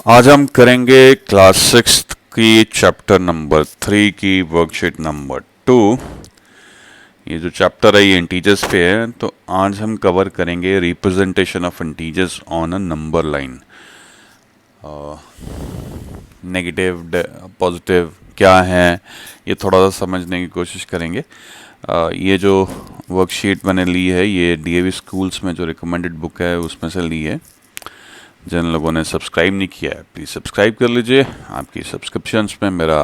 आज हम करेंगे क्लास 6 की चैप्टर नंबर 3 की वर्कशीट नंबर 2। ये जो चैप्टर है ये इंटीजर्स पे है, तो आज हम कवर करेंगे representation of integers on a number line. Negative positive क्या है ये थोड़ा सा समझने की कोशिश करेंगे। ये जो वर्कशीट मैंने ली है ये डीएवी स्कूल्स में जो रिकमेंडेड बुक है उसमें से ली है। जिन लोगों ने सब्सक्राइब नहीं किया है प्लीज़ सब्सक्राइब कर लीजिए। आपकी सब्सक्रिप्शंस में मेरा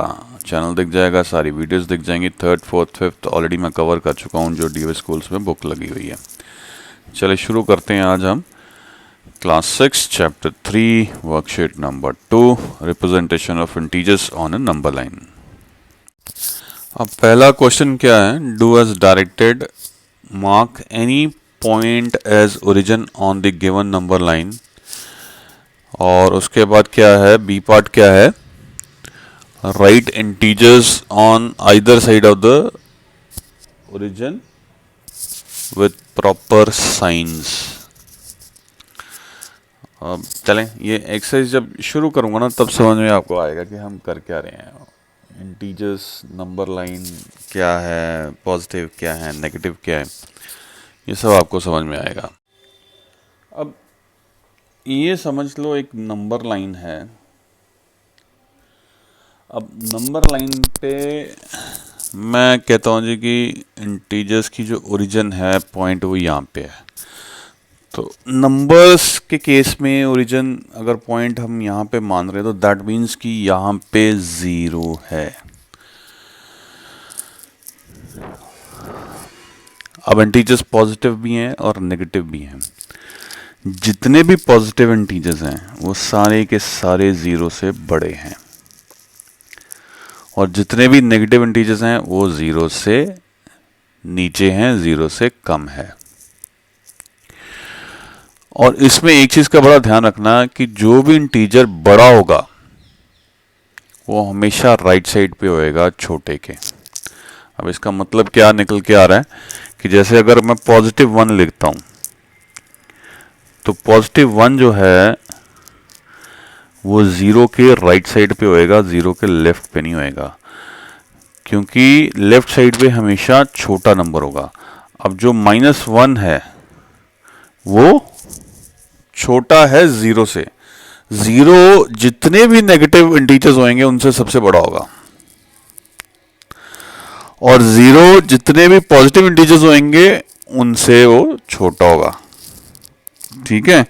चैनल दिख जाएगा, सारी वीडियोस दिख जाएंगी। थर्ड फोर्थ फिफ्थ ऑलरेडी मैं कवर कर चुका हूँ जो डीएवी स्कूल्स में बुक लगी हुई है। चलिए शुरू करते हैं आज हम class 6 chapter 3 worksheet number 2 representation of integers on a number line. अब पहला क्वेश्चन क्या है, do as directed, mark any point as origin on the given number line. और उसके बाद क्या है, बी पार्ट क्या है, write integers on either side of the origin with proper signs. अब चलें, ये एक्सरसाइज जब शुरू करूंगा ना तब समझ में आपको आएगा कि हम कर क्या रहे हैं। इंटीजर्स नंबर लाइन क्या है, पॉजिटिव क्या है, नेगेटिव क्या है, ये सब आपको समझ में आएगा। अब ये समझ लो एक नंबर लाइन है। अब नंबर लाइन पे मैं कहता हूँ जी कि इंटीजर्स की जो ओरिजिन है पॉइंट वो यहाँ पे है। तो नंबर्स के केस में ओरिजिन अगर पॉइंट हम यहाँ पे मान रहे हैं तो दैट मीन्स कि यहाँ पे 0 है। अब इंटीजर्स पॉजिटिव भी हैं और नेगेटिव भी हैं। जितने भी पॉजिटिव इंटीजर्स हैं वो सारे के सारे 0 से बड़े हैं और जितने भी नेगेटिव इंटीजर्स हैं वो 0 से नीचे हैं, 0 से कम है। और इसमें एक चीज का बड़ा ध्यान रखना कि जो भी इंटीजर बड़ा होगा वो हमेशा राइट साइड पे होएगा छोटे के। अब इसका मतलब क्या निकल के आ रहा है कि जैसे अगर मैं +1 लिखता हूं तो +1 जो है वो 0 के राइट साइड पे होएगा, 0 के लेफ्ट पे नहीं होएगा, क्योंकि लेफ्ट साइड पे हमेशा छोटा नंबर होगा। अब जो -1 है वो छोटा है 0 से। 0 जितने भी नेगेटिव इंटीजर्स होंगे उनसे सबसे बड़ा होगा और 0 जितने भी पॉजिटिव इंटीजर्स होंगे उनसे वो छोटा होगा। ठीक है,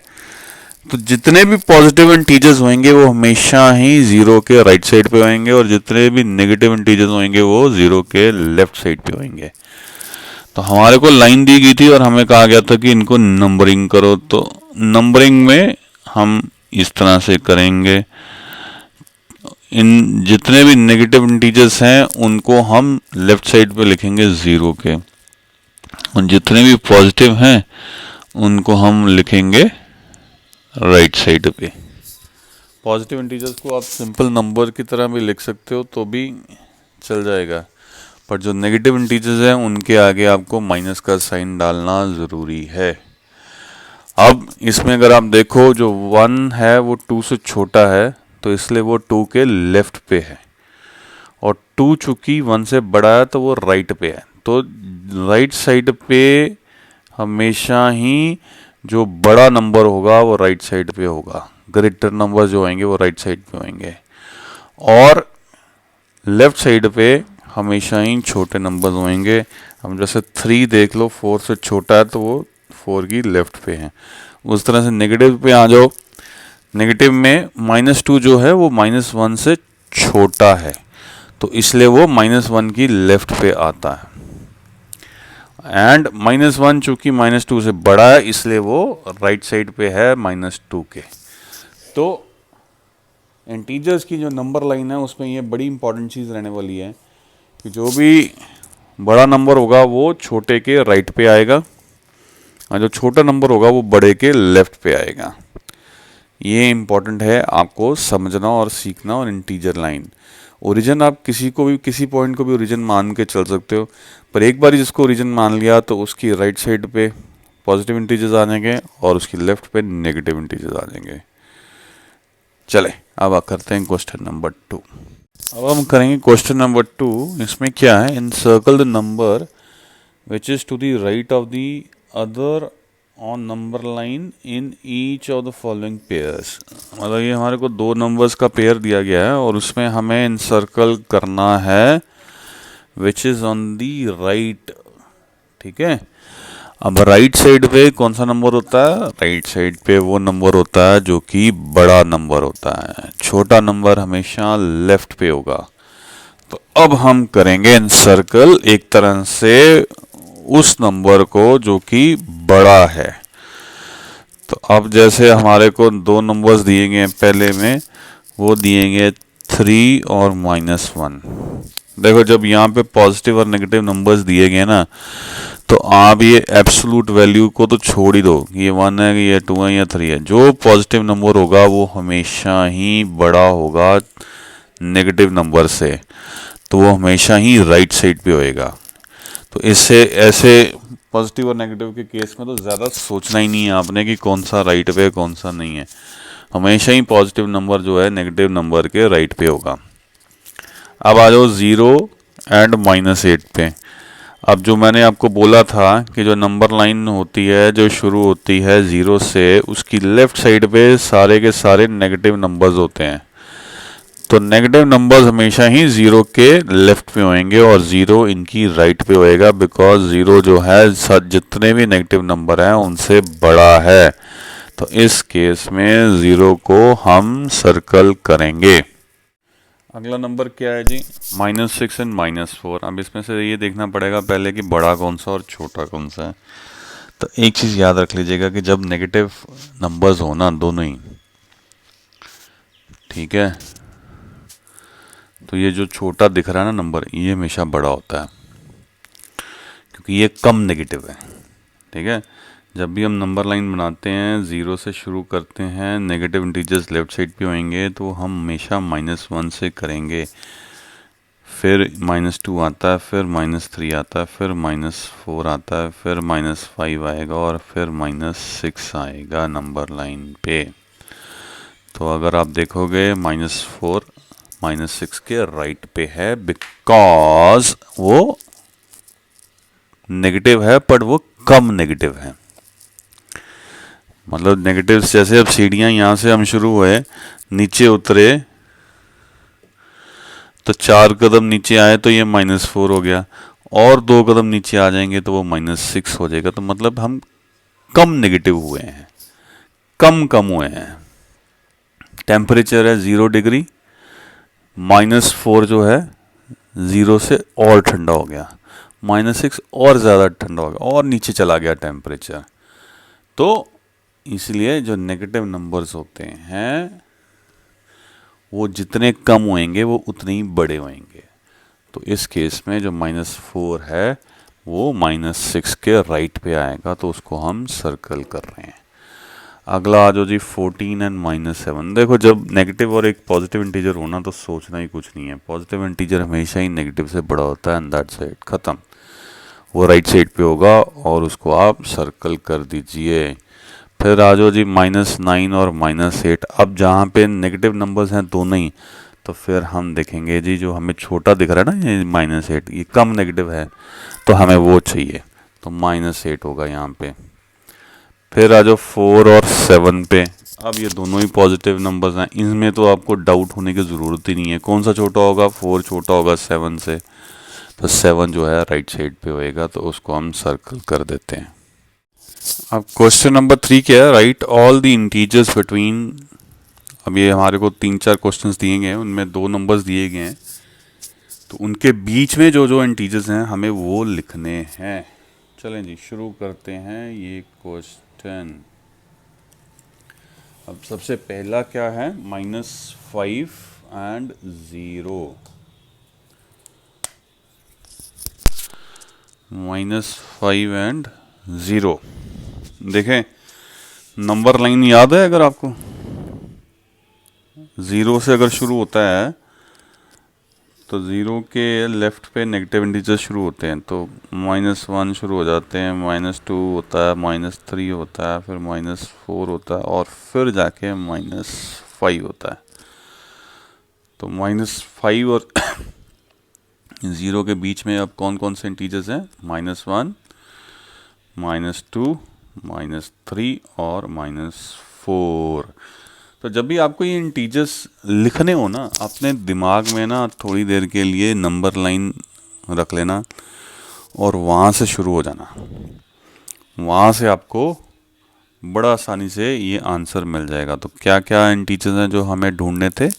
तो जितने भी पॉजिटिव इंटीजर्स होंगे वो हमेशा ही 0 के राइट साइड पे होंगे और जितने भी नेगेटिव इंटीजर्स होंगे वो 0 के लेफ्ट साइड पे होंगे। तो हमारे को लाइन दी गई थी और हमें कहा गया था कि इनको नंबरिंग करो, तो नंबरिंग में हम इस तरह से करेंगे। इन जितने भी नेगेटिव इंटीजर्स हैं उनको हम लेफ्ट साइड पे लिखेंगे 0 के, और जितने भी पॉजिटिव हैं उनको हम लिखेंगे राइट साइड पे। पॉजिटिव इंटीजर्स को आप सिंपल नंबर की तरह भी लिख सकते हो तो भी चल जाएगा, पर जो नेगेटिव इंटीजर्स हैं उनके आगे आपको माइनस का साइन डालना ज़रूरी है। अब इसमें अगर आप देखो जो 1 है वो 2 से छोटा है तो इसलिए वो 2 के लेफ्ट पे है, और 2 चूंकि 1 से बड़ा है तो वो राइट पे है। तो राइट साइड पे हमेशा ही जो बड़ा नंबर होगा वो राइट साइड पे होगा, ग्रेटर नंबर जो होंगे वो राइट साइड पे होंगे, और लेफ्ट साइड पे हमेशा ही छोटे नंबर्स होंगे। हम जैसे 3 देख लो, 4 से छोटा है तो वो 4 की लेफ्ट पे है। उस तरह से नेगेटिव पे आ जाओ, नेगेटिव में -2 जो है वो -1 से छोटा है तो इसलिए वो -1 की लेफ्ट पे आता है, एंड -1 चूंकि -2 से बड़ा है इसलिए वो राइट साइड पे है -2 के। तो इंटीजर्स की जो नंबर लाइन है उसमें ये बड़ी इंपॉर्टेंट चीज़ रहने वाली है कि जो भी बड़ा नंबर होगा वो छोटे के राइट पे आएगा और जो छोटा नंबर होगा वो बड़े के लेफ्ट पे आएगा। ये इंपॉर्टेंट है आपको समझना और सीखना। और इंटीजर लाइन ओरिजिन आप किसी को भी किसी पॉइंट को भी ओरिजिन मान के चल सकते हो, पर एक बार जिसको ओरिजिन मान लिया तो उसकी राइट साइड पे पॉजिटिव इंटीजर्स आ जाएंगे और उसकी लेफ्ट पे नेगेटिव इंटीजर्स आ जाएंगे। चले अब करते हैं क्वेश्चन नंबर 2। अब हम करेंगे क्वेश्चन नंबर 2। इसमें क्या है, encircle the number which is to the right of the other on number line in each of the following pairs. मतलब ये हमारे को दो नंबर्स का पेयर दिया गया है और उसमें हमें इनसर्कल करना है which is on the right. ठीक है, अब राइट साइड पे कौन सा नंबर होता है? राइट साइड पे वो नंबर होता है जो कि बड़ा नंबर होता है, छोटा नंबर हमेशा लेफ्ट पे होगा। तो अब हम करेंगे इनसर्कल एक तरह से उस नंबर को जो कि बड़ा है। तो अब जैसे हमारे को दो नंबर्स दिए गए हैं, पहले में वो दिए गए 3 और -1। देखो जब यहाँ पे पॉजिटिव और नेगेटिव नंबर्स दिए गए ना, तो आप ये एब्सोलूट वैल्यू को तो छोड़ ही दो, ये 1 है कि ये 2 है या 3 है। जो पॉजिटिव नंबर होगा वो हमेशा ही बड़ा होगा नेगेटिव नंबर से, तो वो हमेशा ही राइट साइड पे होएगा। तो इससे ऐसे पॉजिटिव और नेगेटिव के केस में तो ज़्यादा सोचना ही नहीं है आपने कि कौन सा राइट पे है कौन सा नहीं है। हमेशा ही पॉजिटिव नंबर जो है नेगेटिव नंबर के राइट पे होगा। अब आ जाओ 0 एंड -8 पे। अब जो मैंने आपको बोला था कि जो नंबर लाइन होती है जो शुरू होती है 0 से, उसकी लेफ्ट साइड पे सारे के सारे नेगेटिव नंबर्स होते हैं। तो नेगेटिव नंबर्स हमेशा ही 0 के लेफ्ट पे होंगे और 0 इनकी राइट पे होएगा, बिकॉज 0 जो है जितने भी नेगेटिव नंबर हैं उनसे बड़ा है। तो इस केस में 0 को हम सर्कल करेंगे। अगला नंबर क्या है जी? -6 एंड -4। अब इसमें से ये देखना पड़ेगा पहले कि बड़ा कौन सा और छोटा कौन सा है। तो एक चीज़ याद रख लीजिएगा कि जब नेगेटिव नंबर्स हो ना दोनों ही, ठीक है, तो ये जो छोटा दिख रहा है ना नंबर, ये हमेशा बड़ा होता है क्योंकि ये कम नेगेटिव है। ठीक है, जब भी हम नंबर लाइन बनाते हैं 0 से शुरू करते हैं, नेगेटिव इंटीजर्स लेफ्ट साइड पे होंगे, तो हम हमेशा -1 से करेंगे, फिर -2 आता है, फिर -3 आता है, फिर -4 आता है, फिर -5 आएगा और फिर -6 आएगा नंबर लाइन पे। तो अगर आप देखोगे -4 -6 के राइट पे है, बिकॉज वो नेगेटिव है पर वो कम नेगेटिव है। मतलब नेगेटिव जैसे अब सीढ़ियाँ यहाँ से हम शुरू हुए, नीचे उतरे तो 4 कदम नीचे आए तो ये -4 हो गया, और 2 कदम नीचे आ जाएंगे तो वो -6 हो जाएगा। तो मतलब हम कम नेगेटिव हुए हैं, कम हुए हैं। टेम्परेचर है 0 डिग्री, -4 जो है 0 से और ठंडा हो गया, -6 और ज़्यादा ठंडा हो गया और नीचे चला गया टेम्परेचर। तो इसलिए जो नेगेटिव नंबर्स होते हैं वो जितने कम होंगे वो उतने ही बड़े होंगे। तो इस केस में जो -4 है वो -6 के राइट पे आएगा, तो उसको हम सर्कल कर रहे हैं। अगला आ जाओ जी 14 एंड -7। देखो जब नेगेटिव और एक पॉजिटिव इंटीजर होना तो सोचना ही कुछ नहीं है। पॉजिटिव इंटीजर हमेशा ही नेगेटिव से बड़ा होता है, एंड दैट साइड ख़त्म, वो राइट साइड पे होगा और उसको आप सर्कल कर दीजिए। फिर आ जाओ जी -9 और -8। अब जहाँ पे नेगेटिव नंबर्स हैं दोनों ही, तो फिर हम देखेंगे जी जो हमें छोटा दिख रहा है ना ये -8, ये कम नेगेटिव है तो हमें वो चाहिए, तो -8 होगा यहाँ पे। फिर आ जाओ 4 और 7 पे। अब ये दोनों ही पॉजिटिव नंबर्स हैं, इनमें तो आपको डाउट होने की ज़रूरत ही नहीं है, कौन सा छोटा होगा? 4 छोटा होगा 7 से, तो 7 जो है राइट साइड पे होएगा, तो उसको हम सर्कल कर देते हैं। अब क्वेश्चन नंबर 3 क्या है? Right all the integers between. अब ये हमारे को 3-4 क्वेश्चंस दिए गए हैं, उनमें 2 नंबर्स दिए गए हैं, तो उनके बीच में जो जो इंटीजर्स हैं हमें वो लिखने हैं। चलें जी शुरू करते हैं ये क्वेश्चन। अब सबसे पहला क्या है? -5 एंड 0। -5 एंड 0। देखें नंबर लाइन याद है अगर आपको, 0 से अगर शुरू होता है तो 0 के लेफ्ट पे नेगेटिव इंटीजर शुरू होते हैं, तो -1 शुरू हो जाते हैं, -2 होता है, -3 होता है, फिर -4 होता है और फिर जाके -5 होता है। तो -5 और 0 के बीच में अब कौन कौन से इंटीजर्स हैं? -1, -2, -3 और -4। तो जब भी आपको ये इंटीजर्स लिखने हो ना, अपने दिमाग में ना थोड़ी देर के लिए नंबर लाइन रख लेना और वहाँ से शुरू हो जाना। वहाँ से आपको बड़ा आसानी से ये आंसर मिल जाएगा। तो क्या क्या इंटीजर्स हैं जो हमें ढूंढने थे?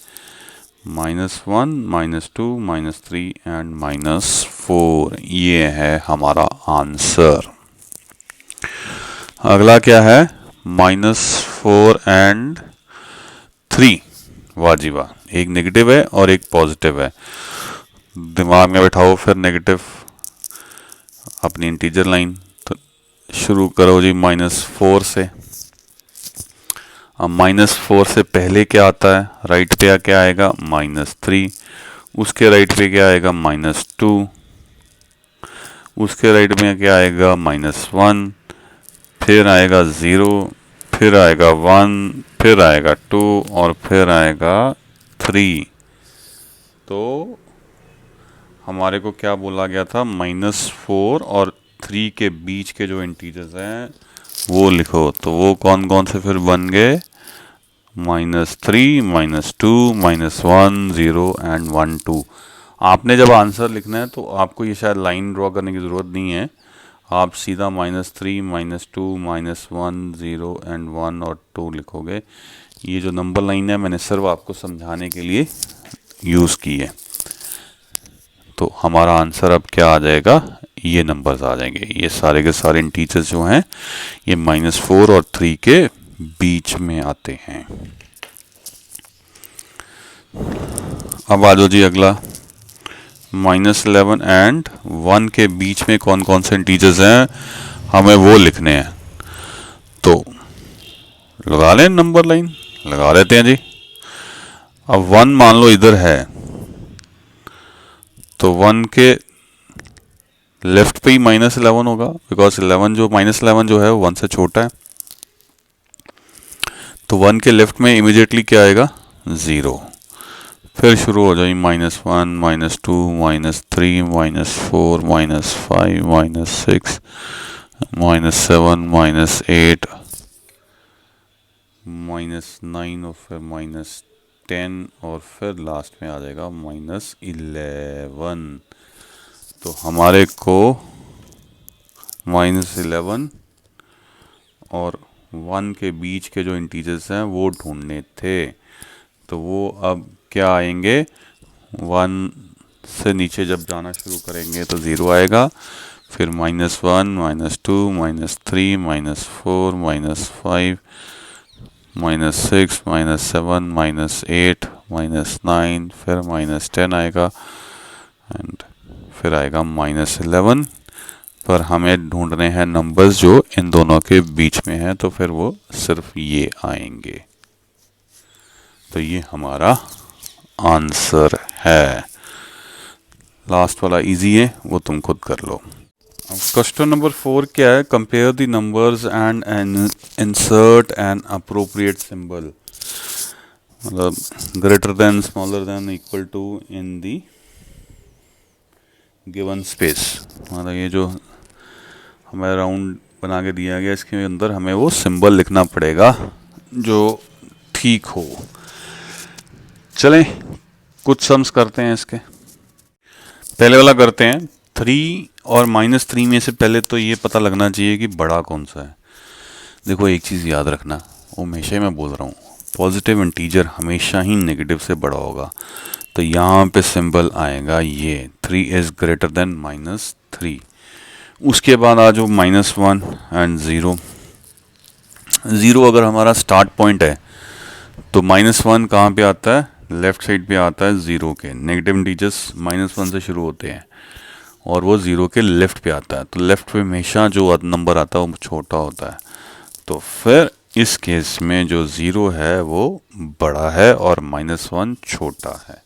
-1, -2, -3 एंड -4। ये है हमारा आंसर। अगला क्या है? -4 एंड 3। वाह जी वाह, एक नेगेटिव है और एक पॉजिटिव है। दिमाग में बैठाओ फिर नेगेटिव अपनी इंटीजर लाइन। तो शुरू करो जी -4 से। अब -4 से पहले क्या आता है? राइट पे क्या आएगा? -3। उसके राइट पे क्या आएगा? -2। उसके राइट में क्या आएगा? -1। फिर आएगा 0, फिर आएगा 1, फिर आएगा 2 और फिर आएगा 3। तो हमारे को क्या बोला गया था? -4 और 3 के बीच के जो इंटीजर्स हैं वो लिखो। तो वो कौन कौन से फिर बन गए? -3, -2, -1, 0 एंड 1, 2। आपने जब आंसर लिखना है तो आपको ये शायद लाइन ड्रॉ करने की ज़रूरत नहीं है। आप सीधा -3, -2, -1, 0 एंड 1 और 2 लिखोगे। ये जो नंबर लाइन है मैंने सिर्फ आपको समझाने के लिए यूज़ की है। तो हमारा आंसर अब क्या आ जाएगा? ये नंबर्स आ जाएंगे। ये सारे के सारे इंटीजर्स जो हैं ये -4 और 3 के बीच में आते हैं। अब आ जाओ जी अगला। -11 एंड 1 के बीच में कौन कौन से इंटीजर्स हैं, हमें वो लिखने हैं। तो लगा लें नंबर लाइन, लगा लेते हैं जी। अब 1 मान लो इधर है, तो 1 के लेफ्ट पे ही -11 होगा, बिकॉज 11 जो -11 जो है वो 1 से छोटा है। तो 1 के लेफ्ट में इमीडिएटली क्या आएगा? 0। फिर शुरू हो जाए -1, -2, -3, -4, -5, -6, -7, -8, -9 और फिर -10 और फिर लास्ट में आ जाएगा -11। तो हमारे को -11 और 1 के बीच के जो इंटीजर्स हैं वो ढूंढने थे। तो वो अब क्या आएंगे? 1 से नीचे जब जाना शुरू करेंगे तो 0 आएगा, फिर -1, -2, -3, -4, -5, -6, -7, -8, -9, फिर -10 आएगा एंड फिर आएगा -11। पर हमें ढूंढने हैं नंबर्स जो इन दोनों के बीच में हैं, तो फिर वो सिर्फ ये आएंगे। तो ये हमारा आंसर है। लास्ट वाला इजी है, वो तुम खुद कर लो। अब क्वेश्चन नंबर 4 क्या है? Compare the numbers and insert an appropriate symbol. मतलब greater than, smaller than, equal to in the given space. मतलब ये जो हमें राउंड बना के दिया गया, इसके अंदर हमें वो सिंबल लिखना पड़ेगा जो ठीक हो। चलें कुछ सम्स करते हैं इसके। पहले वाला करते हैं। 3 और -3 में से पहले तो ये पता लगना चाहिए कि बड़ा कौन सा है। देखो एक चीज़ याद रखना, वो हमेशा ही मैं बोल रहा हूँ, पॉजिटिव इंटीजर हमेशा ही नेगेटिव से बड़ा होगा। तो यहाँ पे सिंबल आएगा ये 3 इज़ ग्रेटर देन -3। उसके बाद आ जाओ -1 एंड 0। 0 अगर हमारा स्टार्ट पॉइंट है तो -1 कहाँ पे आता है? लेफ्ट साइड पे आता है 0 के। नेगेटिव इंटीजर्स -1 से शुरू होते हैं और वो 0 के लेफ्ट पे आता है। तो लेफ्ट पे हमेशा जो नंबर आता है वो छोटा होता है। तो फिर इस केस में जो 0 है वो बड़ा है और -1 छोटा है।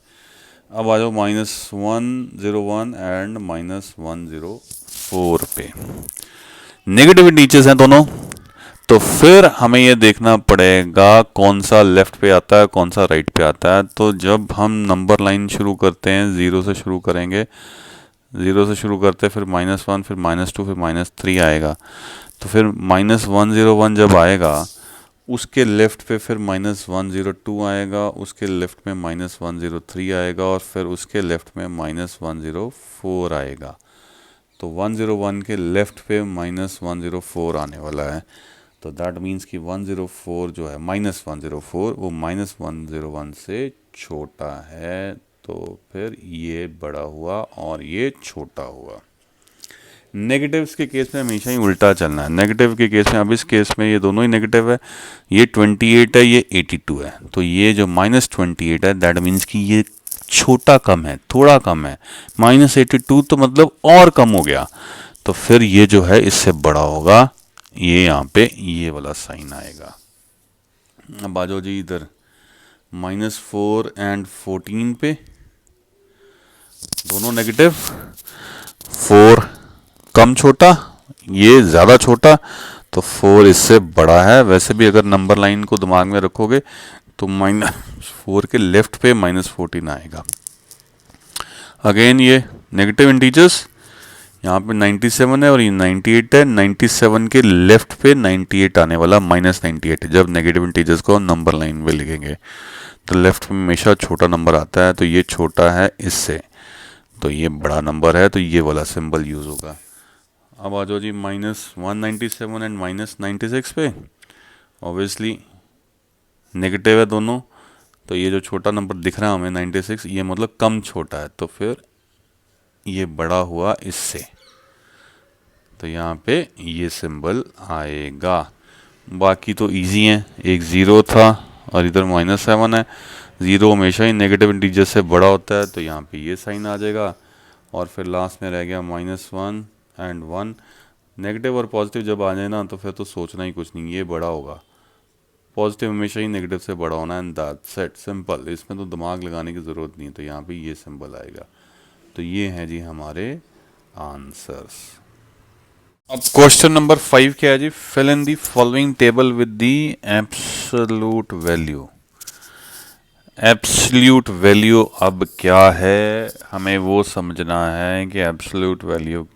अब आ जाओ -101 एंड -104 पे। नेगेटिव इंटीजर्स हैं दोनों। तो फिर हमें ये देखना पड़ेगा कौन सा लेफ्ट पे आता है कौन सा राइट पे आता है। तो जब हम नंबर लाइन शुरू करते हैं, ज़ीरो से शुरू करेंगे, ज़ीरो से शुरू करते फिर -1, फिर -2, फिर -3 आएगा। तो फिर -101 जब आएगा उसके लेफ्ट पे फिर -102 आएगा, उसके लेफ्ट में -103 आएगा और फिर उसके लेफ्ट में -104 आएगा। तो 101 के लेफ्ट पे -104 आने वाला है। तो दैट मीन्स कि 104 जो है -104 वो -101 से छोटा है। तो फिर ये बड़ा हुआ और ये छोटा हुआ। नेगेटिव्स के केस में हमेशा ही उल्टा चलना है। नेगेटिव के केस में, अब इस केस में ये दोनों ही नेगेटिव है, ये 28 है, ये 82 है। तो ये जो -28 है दैट मीन्स कि ये छोटा कम है, थोड़ा कम है। -82 तो मतलब और कम हो गया। तो फिर ये जो है इससे बड़ा होगा, ये यहाँ पे ये वाला साइन आएगा। अब आ जाओ जी इधर -4 एंड 14 पे, दोनों नेगेटिव। 4 कम छोटा, ये ज़्यादा छोटा, तो 4 इससे बड़ा है। वैसे भी अगर नंबर लाइन को दिमाग में रखोगे तो -4 के लेफ्ट पे -14 आएगा। अगेन ये नेगेटिव इंटीजर्स, यहाँ पे 97 है और ये 98 है। 97 के लेफ्ट पे 98 आने वाला, -98। जब नेगेटिव इंटीजर्स को नंबर लाइन में लिखेंगे तो लेफ्ट में हमेशा छोटा नंबर आता है, तो ये छोटा है इससे, तो ये बड़ा नंबर है, तो ये वाला सिंबल यूज़ होगा। अब आ जाओ जी -197 एंड -96 पे। ऑब्वियसली नेगेटिव है दोनों, तो ये जो छोटा नंबर दिख रहा है हमें 96, ये मतलब कम छोटा है, तो फिर ये बड़ा हुआ इससे, तो यहाँ पे ये सिंबल आएगा। बाकी तो इजी है, एक ज़ीरो था और इधर -7 है। ज़ीरो हमेशा ही नेगेटिव इंटीजर से बड़ा होता है, तो यहाँ पे ये साइन आ जाएगा। और फिर लास्ट में रह गया -1 एंड 1। नेगेटिव और पॉजिटिव जब आ जाए ना तो फिर तो सोचना ही कुछ नहीं, ये बड़ा होगा। पॉजिटिव हमेशा ही नेगेटिव से बड़ा होना है, एंड दैट्स इट, सिंपल। इसमें तो दिमाग लगाने की ज़रूरत नहीं, तो यहाँ पे ये सिंबल आएगा। तो ये हैं जी हमारे आंसर्स। अब क्वेश्चन नंबर 5 क्या है जी? Fill in the following table with the absolute value. Absolute value अब क्या है, हमें वो समझना है कि एब्सोल्यूट वैल्यू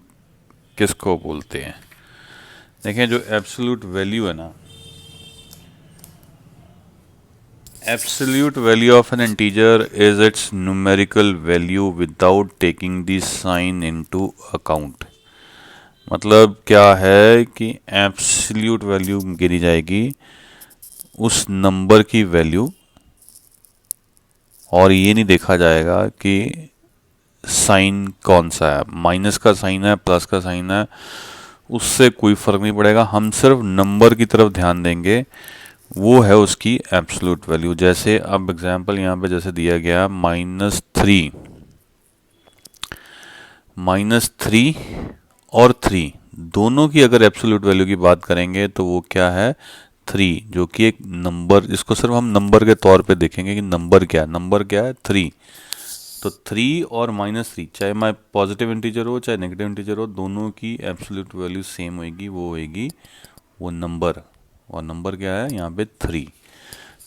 किसको बोलते हैं। देखें, जो एब्सोल्यूट वैल्यू है ना, absolute value of an integer is its numerical value without taking the sign into account. मतलब क्या है कि एब्सोल्यूट वैल्यू गिनी जाएगी उस नंबर की वैल्यू, और ये नहीं देखा जाएगा कि साइन कौन सा है, माइनस का साइन है, प्लस का साइन है, उससे कोई फ़र्क नहीं पड़ेगा। हम सिर्फ नंबर की तरफ ध्यान देंगे, वो है उसकी एब्सोल्यूट वैल्यू। जैसे अब एग्जांपल यहाँ पे जैसे दिया गया -3 और 3 दोनों की अगर एब्सोल्यूट वैल्यू की बात करेंगे तो वो क्या है, 3, जो कि एक नंबर, इसको सिर्फ हम नंबर के तौर पे देखेंगे कि नंबर क्या है 3। तो 3 और -3, चाहे मैं पॉजिटिव इंटीजर हो चाहे नेगेटिव इंटीजर हो, दोनों की एब्सोल्यूट वैल्यू सेम होएगी, वो होएगी वो नंबर, और नंबर क्या है यहाँ पे 3।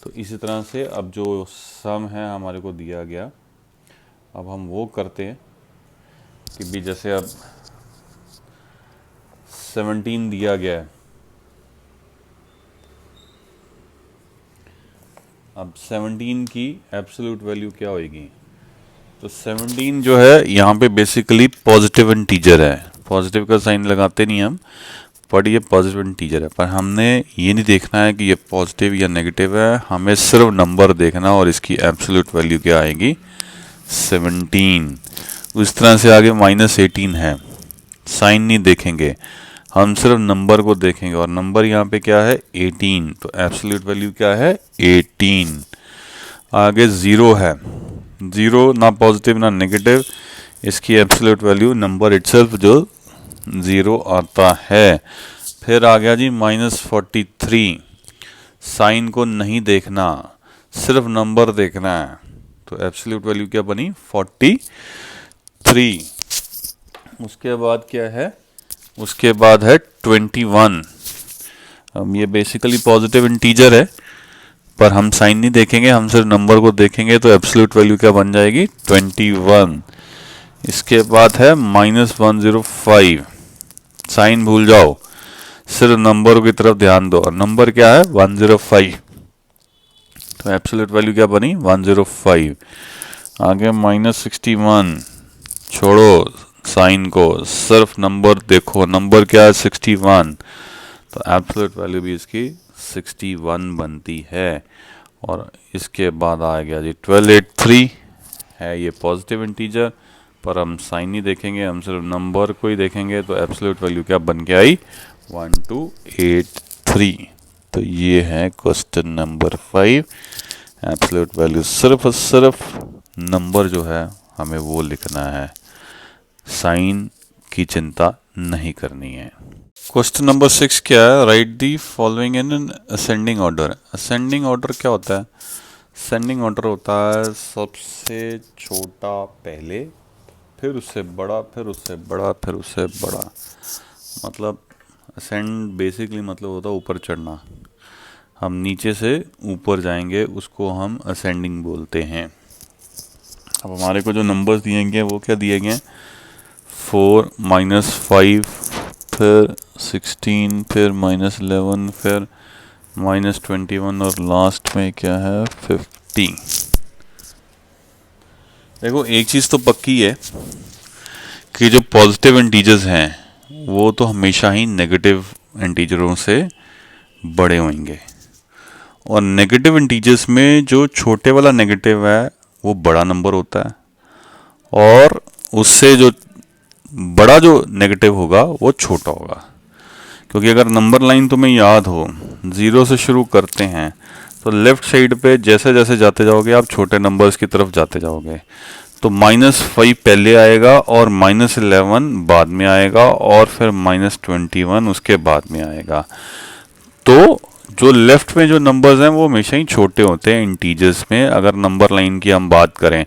तो इसी तरह से अब जो सम है हमारे को दिया गया, अब हम वो करते हैं कि भी जैसे अब 17 दिया गया है, अब 17 की एब्सोल्यूट वैल्यू क्या होएगी। तो 17 जो है यहाँ पे बेसिकली पॉजिटिव इंटीजर है, पॉजिटिव का साइन लगाते नहीं हम, बट ये पॉजिटिव इंटीजर है। पर हमने ये नहीं देखना है कि ये पॉजिटिव या नेगेटिव है, हमें सिर्फ नंबर देखना, और इसकी एब्सोल्यूट वैल्यू क्या आएगी 17। उस तरह से आगे -18 है, साइन नहीं देखेंगे, हम सिर्फ नंबर को देखेंगे, और नंबर यहाँ पे क्या है 18, तो एब्सोल्यूट वैल्यू क्या है 18। आगे 0 है, 0 ना पॉजिटिव ना नेगेटिव, इसकी एब्सोल्यूट वैल्यू नंबर इटसेल्फ जो 0 आता है। फिर आ गया जी -43, साइन को नहीं देखना, सिर्फ नंबर देखना है, तो एब्सोल्यूट वैल्यू क्या बनी 43। उसके बाद क्या है, उसके बाद है 21। ये बेसिकली पॉजिटिव इंटीजर है, पर हम साइन नहीं देखेंगे, हम सिर्फ नंबर को देखेंगे। तो एब्सोल्यूट वैल्यू क्या बन जाएगी 21। इसके बाद है -105, साइन भूल जाओ, सिर्फ नंबर की तरफ ध्यान दो। और नंबर क्या है 105, तो एब्सोल्यूट वैल्यू क्या बनी 105। आगे -61, छोड़ो साइन को, सिर्फ नंबर देखो, नंबर क्या है 61, तो एब्सोल्यूट वैल्यू भी इसकी 61 बनती है। और इसके बाद आ गया जी 1283 है, ये पॉजिटिव इंटीजर, पर हम साइन नहीं देखेंगे, हम सिर्फ नंबर को ही देखेंगे। तो एब्सोल्यूट वैल्यू क्या बन के आई 1283। तो ये है क्वेश्चन नंबर 5। एब्सोल्यूट वैल्यू सिर्फ नंबर जो है हमें वो लिखना है, साइन की चिंता नहीं करनी है। क्वेश्चन नंबर 6 क्या है, right the following in an ascending order. Ascending order क्या होता है? असेंडिंग ऑर्डर होता है सबसे छोटा पहले, फिर उससे बड़ा, फिर उससे बड़ा, फिर उससे बड़ा। मतलब असेंड बेसिकली मतलब होता है ऊपर चढ़ना, हम नीचे से ऊपर जाएंगे, उसको हम असेंडिंग बोलते हैं। अब हमारे को जो नंबर्स दिए गए वो क्या दिए गए हैं, 4 -5, फिर 16, फिर -11, फिर -21 और लास्ट में क्या है 50। देखो एक चीज़ तो पक्की है कि जो पॉजिटिव इंटीजर्स हैं वो तो हमेशा ही नेगेटिव इंटीजरों से बड़े होंगे, और नेगेटिव इंटीजर्स में जो छोटे वाला नेगेटिव है वो बड़ा नंबर होता है, और उससे जो बड़ा जो नेगेटिव होगा वो छोटा होगा। क्योंकि अगर नंबर लाइन तुम्हें याद हो, 0 से शुरू करते हैं, तो लेफ्ट साइड पे जैसे जैसे जाते जाओगे आप छोटे नंबर्स की तरफ जाते जाओगे। तो -5 पहले आएगा और -11 बाद में आएगा और फिर -21 उसके बाद में आएगा। तो जो लेफ्ट में जो नंबर्स हैं वो हमेशा ही छोटे होते हैं इंटीजर्स में। अगर नंबर लाइन की हम बात करें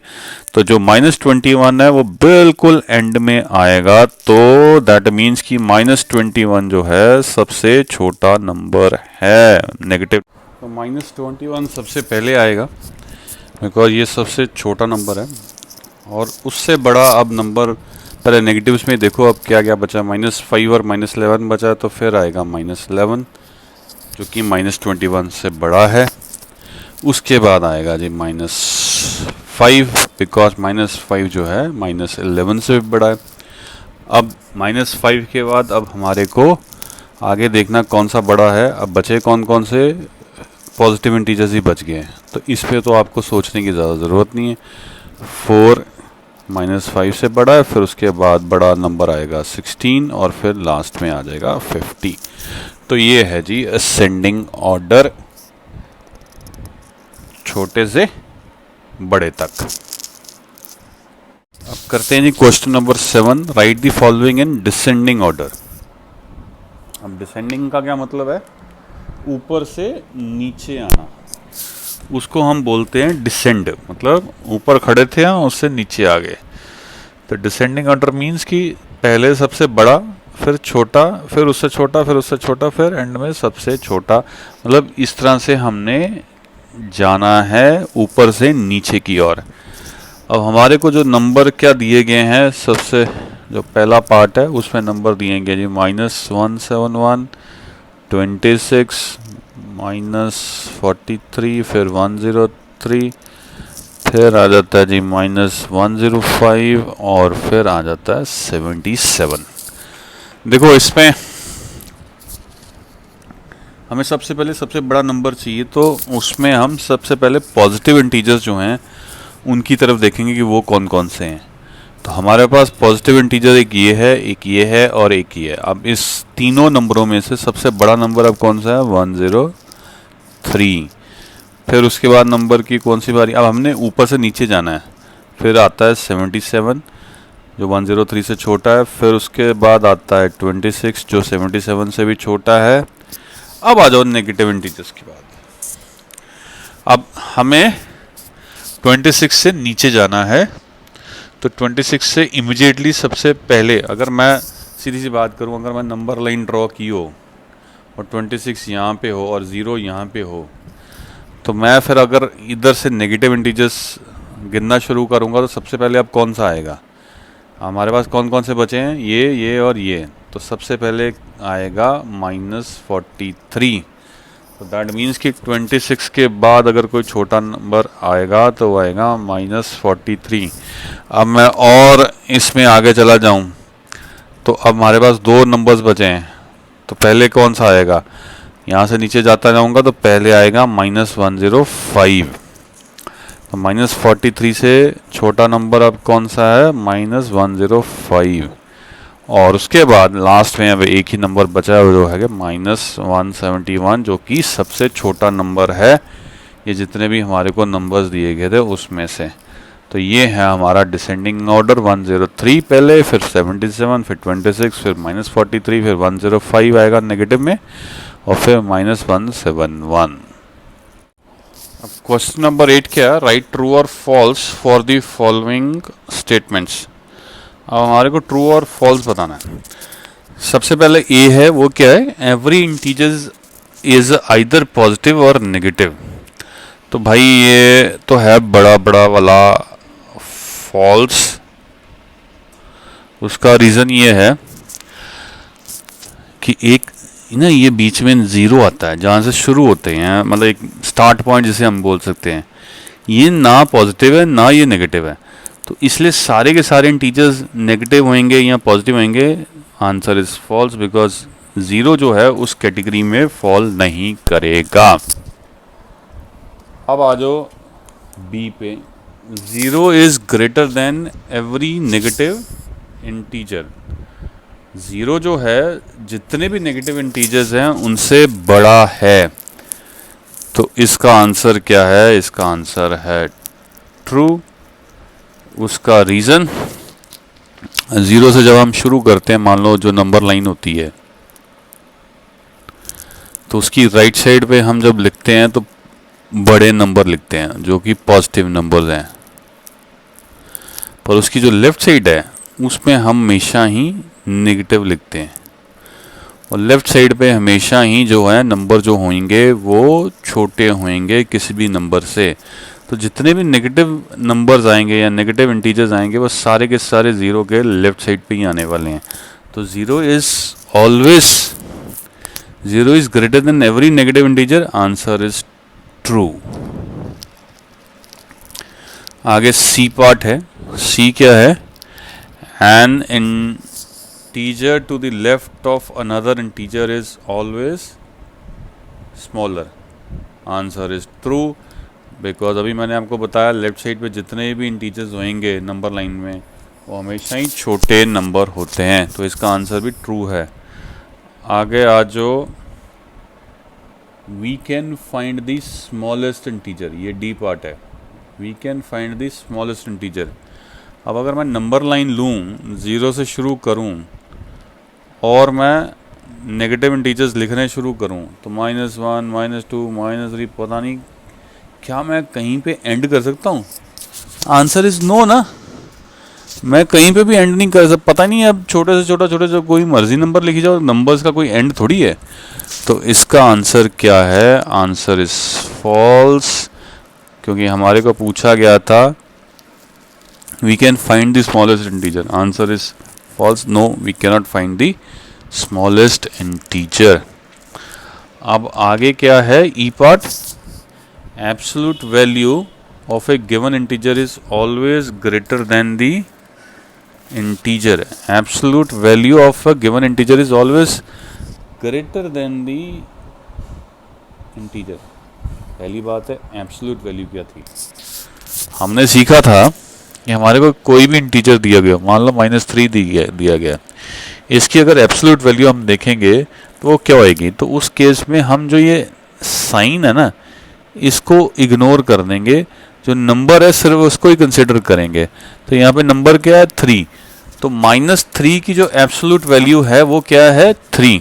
तो जो -21 है वो बिल्कुल एंड में आएगा, तो दैट मीन्स कि -21 जो है सबसे छोटा नंबर है नेगेटिव। तो -21 सबसे पहले आएगा बिकॉज ये सबसे छोटा नंबर है, और उससे बड़ा अब नंबर पहले नेगेटिव्स में देखो अब क्या क्या बचा, -5 और -11 बचा, तो फिर आएगा -11 जो कि -21 से बड़ा है। उसके बाद आएगा जी -5 बिकॉज -5 जो है -11 से भी बड़ा है। अब -5 के बाद अब हमारे को आगे देखना कौन सा बड़ा है। अब बचे कौन कौन से, पॉजिटिव इंटीजर्स ही बच गए हैं, तो इस पे तो आपको सोचने की ज़्यादा ज़रूरत नहीं है। 4 -5 से बड़ा है, फिर उसके बाद बड़ा नंबर आएगा 16 और फिर लास्ट में आ जाएगा 50। तो ये है जी असेंडिंग ऑर्डर, छोटे से बड़े तक। अब करते हैं जी question number 7, write the following in descending order. अब डिसेंडिंग का क्या मतलब है, ऊपर से नीचे आना, उसको हम बोलते हैं डिसेंड। मतलब ऊपर खड़े थे हम, उससे नीचे आ गए। तो डिसेंडिंग ऑर्डर मीन्स कि पहले सबसे बड़ा, फिर छोटा, फिर उससे छोटा, फिर उससे छोटा, फिर एंड में सबसे छोटा। मतलब इस तरह से हमने जाना है ऊपर से नीचे की ओर। अब हमारे को जो नंबर क्या दिए गए हैं, सबसे जो पहला पार्ट है उसमें नंबर दिए गए जी -171, 26, -43, फिर 103, फिर आ जाता है जी -105 और फिर आ जाता है 77। देखो इसमें हमें सबसे पहले सबसे बड़ा नंबर चाहिए, तो उसमें हम सबसे पहले पॉजिटिव इंटीजर्स जो हैं उनकी तरफ देखेंगे कि वो कौन कौन से हैं। तो हमारे पास पॉजिटिव इंटीजर एक ये है, एक ये है और एक ये है। अब इस तीनों नंबरों में से सबसे बड़ा नंबर अब कौन सा है 103। फिर उसके बाद नंबर की कौन सी बारी, अब हमने ऊपर से नीचे जाना है। फिर आता है 77 जो 103 से छोटा है, फिर उसके बाद आता है 26 जो 77 से भी छोटा है। अब आ जाओ नेगेटिव इंटीजर्स की बात। अब हमें 26 से नीचे जाना है, तो 26 से इमीडिएटली सबसे पहले, अगर मैं सीधी सी बात करूं, अगर मैं नंबर लाइन ड्रॉ की हो और 26 यहाँ पे हो और 0 यहाँ पे हो, तो मैं फिर अगर इधर से नेगेटिव इंटीजर्स गिनना शुरू करूँगा तो सबसे पहले अब कौन सा आएगा? हमारे पास कौन कौन से बचे हैं? ये और ये। तो सबसे पहले आएगा -43। तो दैट मीन्स कि 26 के बाद अगर कोई छोटा नंबर आएगा तो वो आएगा -43। अब मैं और इसमें आगे चला जाऊं तो अब हमारे पास 2 नंबर्स बचे हैं। तो पहले कौन सा आएगा? यहाँ से नीचे जाता जाऊंगा तो पहले आएगा -105। तो -43 से छोटा नंबर अब कौन सा है? -105। और उसके बाद लास्ट में अब एक ही नंबर बचा है जो है -171, जो कि सबसे छोटा नंबर है ये जितने भी हमारे को नंबर्स दिए गए थे उसमें से। तो ये है हमारा डिसेंडिंग ऑर्डर, 103 पहले, फिर 77, फिर 26, फिर -43, फिर 105 आएगा नेगेटिव में, और फिर -171। अब क्वेश्चन नंबर 8 क्या है? राइट ट्रू और false for the following statements. अब हमारे को ट्रू और फॉल्स बताना है। सबसे पहले ए है, वो क्या है? Every integer is either positive और नेगेटिव। तो भाई ये तो है बड़ा बड़ा वाला फॉल्स। उसका रीज़न ये है कि एक ना ये बीच में 0 आता है जहाँ से शुरू होते हैं, मतलब एक स्टार्ट पॉइंट जिसे हम बोल सकते हैं। ये ना पॉजिटिव है ना ये नेगेटिव है, तो इसलिए सारे के सारे इंटीजर्स नेगेटिव होंगे या पॉजिटिव होंगे। आंसर इज फॉल्स, बिकॉज 0 जो है उस कैटेगरी में फॉल नहीं करेगा। अब आ जाओ बी पे। 0 is greater than every negative integer. 0 जो है जितने भी नेगेटिव इंटीजर्स हैं उनसे बड़ा है। तो इसका आंसर क्या है? इसका आंसर है ट्रू। उसका रीज़न, 0 से जब हम शुरू करते हैं, मान लो जो नंबर लाइन होती है, तो उसकी राइट साइड पे हम जब लिखते हैं तो बड़े नंबर लिखते हैं जो कि पॉजिटिव नंबर्स हैं, पर उसकी जो लेफ़्ट साइड है उसमें हम हमेशा ही नेगेटिव लिखते हैं। और लेफ़्ट साइड पे हमेशा ही जो है नंबर जो होंगे वो छोटे होंगे किसी भी नंबर से। तो जितने भी नेगेटिव नंबर्स आएंगे या नेगेटिव इंटीजर्स आएंगे वो सारे के सारे 0 के लेफ़्ट साइड पे ही आने वाले हैं। तो 0 is greater than every negative integer. Answer is true. आगे सी पार्ट है। सी क्या है? An integer to the left of another integer is always smaller. Answer is true, because अभी मैंने आपको बताया लेफ्ट साइड पे जितने भी इंटीजर्स होंगे नंबर लाइन में वो हमेशा ही छोटे नंबर होते हैं। तो इसका आंसर भी ट्रू है। आगे आ जो we can find the smallest integer, ये डी पार्ट है। We can find the smallest integer. अब अगर मैं नंबर लाइन लूँ, 0 से शुरू करूँ और मैं नेगेटिव इंटीजर्स लिखने शुरू करूँ, तो -1, -2, -3, पता नहीं क्या मैं कहीं पे एंड कर सकता हूँ? आंसर इज नो ना, मैं कहीं पे भी एंड नहीं कर सकता। पता नहीं, अब छोटे से कोई मर्जी नंबर लिखी जाओ, नंबर्स का कोई एंड थोड़ी है। तो इसका आंसर क्या है? आंसर इज फॉल्स, क्योंकि हमारे को पूछा गया था we can find the smallest integer. Answer is false, no we can not find the smallest integer. अब आगे क्या है? E part. Absolute value of a given integer is always greater than the integer. Absolute value of a given integer is always greater than the integer. पहली बात है absolute value क्या थी? हमने सीखा था कि हमारे को कोई भी इंटीजर दिया गया, मान लो -3 दिया गया, इसकी अगर absolute value हम देखेंगे तो वो क्या होएगी? तो उस केस में हम जो ये साइन है ना, इसको इग्नोर कर देंगे, जो नंबर है सिर्फ उसको ही कंसिडर करेंगे। तो यहाँ पे नंबर क्या है? 3। तो -3 की जो एब्सोल्यूट वैल्यू है वो क्या है? 3।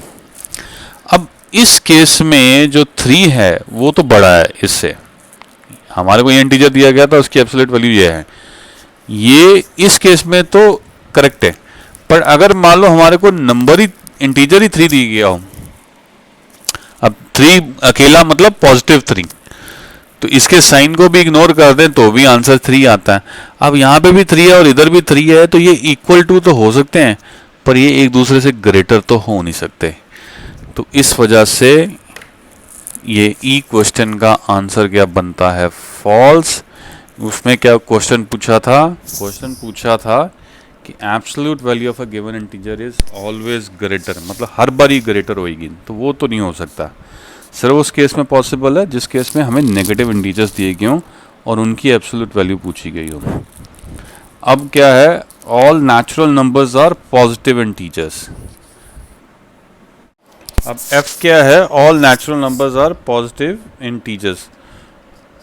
अब इस केस में जो 3 है वो तो बड़ा है इससे। हमारे को ये इंटीजर दिया गया था, उसकी एब्सोल्यूट वैल्यू ये है। ये इस केस में तो करेक्ट है, पर अगर मान लो हमारे को नंबर ही इंटीजर ही 3 दिया गया हो 3 अकेला मतलब पॉजिटिव 3, तो इसके साइन को भी इग्नोर कर दें तो भी आंसर 3 आता है। अब यहाँ पे भी 3 है और इधर भी 3 है, तो ये इक्वल टू तो हो सकते हैं पर ये एक दूसरे से ग्रेटर तो हो नहीं सकते। तो इस वजह से ये ई क्वेश्चन का आंसर क्या बनता है, फॉल्स। उसमें क्या क्वेश्चन पूछा था, क्वेश्चन पूछा था कि absolute value of a given integer is always greater, मतलब हर बार ही ग्रेटर होगी, तो वो तो नहीं हो सकता। सिर्फ उस केस में पॉसिबल है जिस केस में हमें नेगेटिव इंटीजर्स दिए गए हों और उनकी एब्सोल्यूट वैल्यू पूछी गई हो। अब क्या है, all natural numbers are positive integers. अब एफ क्या है, all natural numbers are positive integers.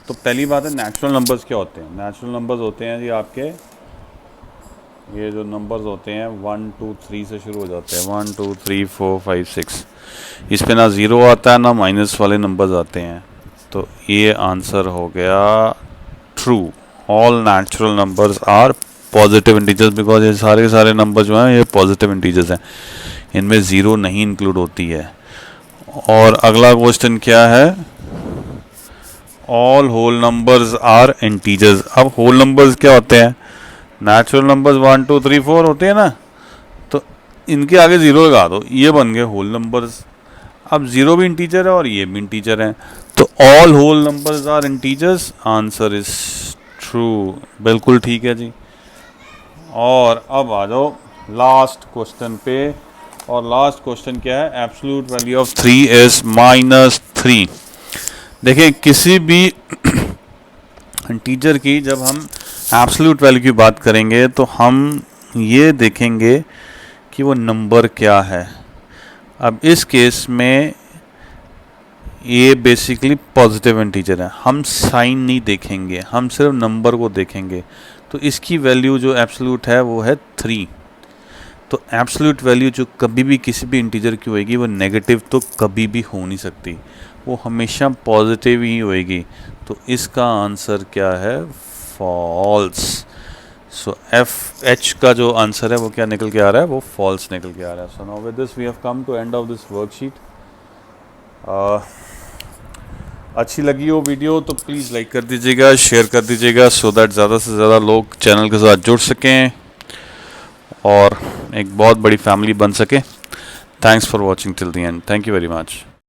तो पहली बात है नेचुरल नंबर्स क्या होते हैं। नेचुरल नंबर्स होते हैं जी आपके ये जो नंबर्स होते हैं 1 2 3 से शुरू हो जाते हैं, 1 2 3 4 5 6। इस पे ना ज़ीरो आता है ना माइनस वाले नंबर्स आते हैं, तो ये आंसर हो गया true. All natural numbers are positive integers, because ये सारे सारे नंबर जो हैं ये पॉजिटिव इंटीजर्स हैं, इनमें ज़ीरो नहीं इंक्लूड होती है। और अगला क्वेश्चन क्या है, all whole numbers are integers. अब होल नंबर्स क्या होते हैं, नेचुरल नंबर्स 1 2 3 4 होते हैं ना, तो इनके आगे ज़ीरो लगा दो, ये बन गए होल नंबर्स। अब ज़ीरो भी इंटीजर है और ये भी इंटीजर है, तो all whole numbers are integers, answer is true, बिल्कुल ठीक है जी। और अब आ जाओ लास्ट क्वेश्चन पे, और लास्ट क्वेश्चन क्या है, एब्सोल्यूट वैल्यू ऑफ 3 इज -3। देखिए किसी भी इंटीजर की जब हम एब्सोल्यूट वैल्यू की बात करेंगे तो हम ये देखेंगे कि वो नंबर क्या है। अब इस केस में ये बेसिकली पॉजिटिव इंटीजर है, हम साइन नहीं देखेंगे, हम सिर्फ नंबर को देखेंगे, तो इसकी वैल्यू जो एब्सोल्यूट है वो है 3। तो एब्सोल्यूट वैल्यू जो कभी भी किसी भी इंटीजर की होएगी वो नेगेटिव तो कभी भी हो नहीं सकती, वो हमेशा पॉजिटिव ही होएगी। तो इसका आंसर क्या है, फॉल्स। सो एफ एच का जो आंसर है वो क्या निकल के आ रहा है, वो फॉल्स निकल के आ रहा है। So now with this we have come to end of this worksheet. अच्छी लगी हो वीडियो तो प्लीज़ लाइक कर दीजिएगा, शेयर कर दीजिएगा, सो दैट ज़्यादा से ज़्यादा लोग चैनल के साथ जुड़ सकें और एक बहुत बड़ी फैमिली बन सके। Thanks for watching till the end, thank you very much.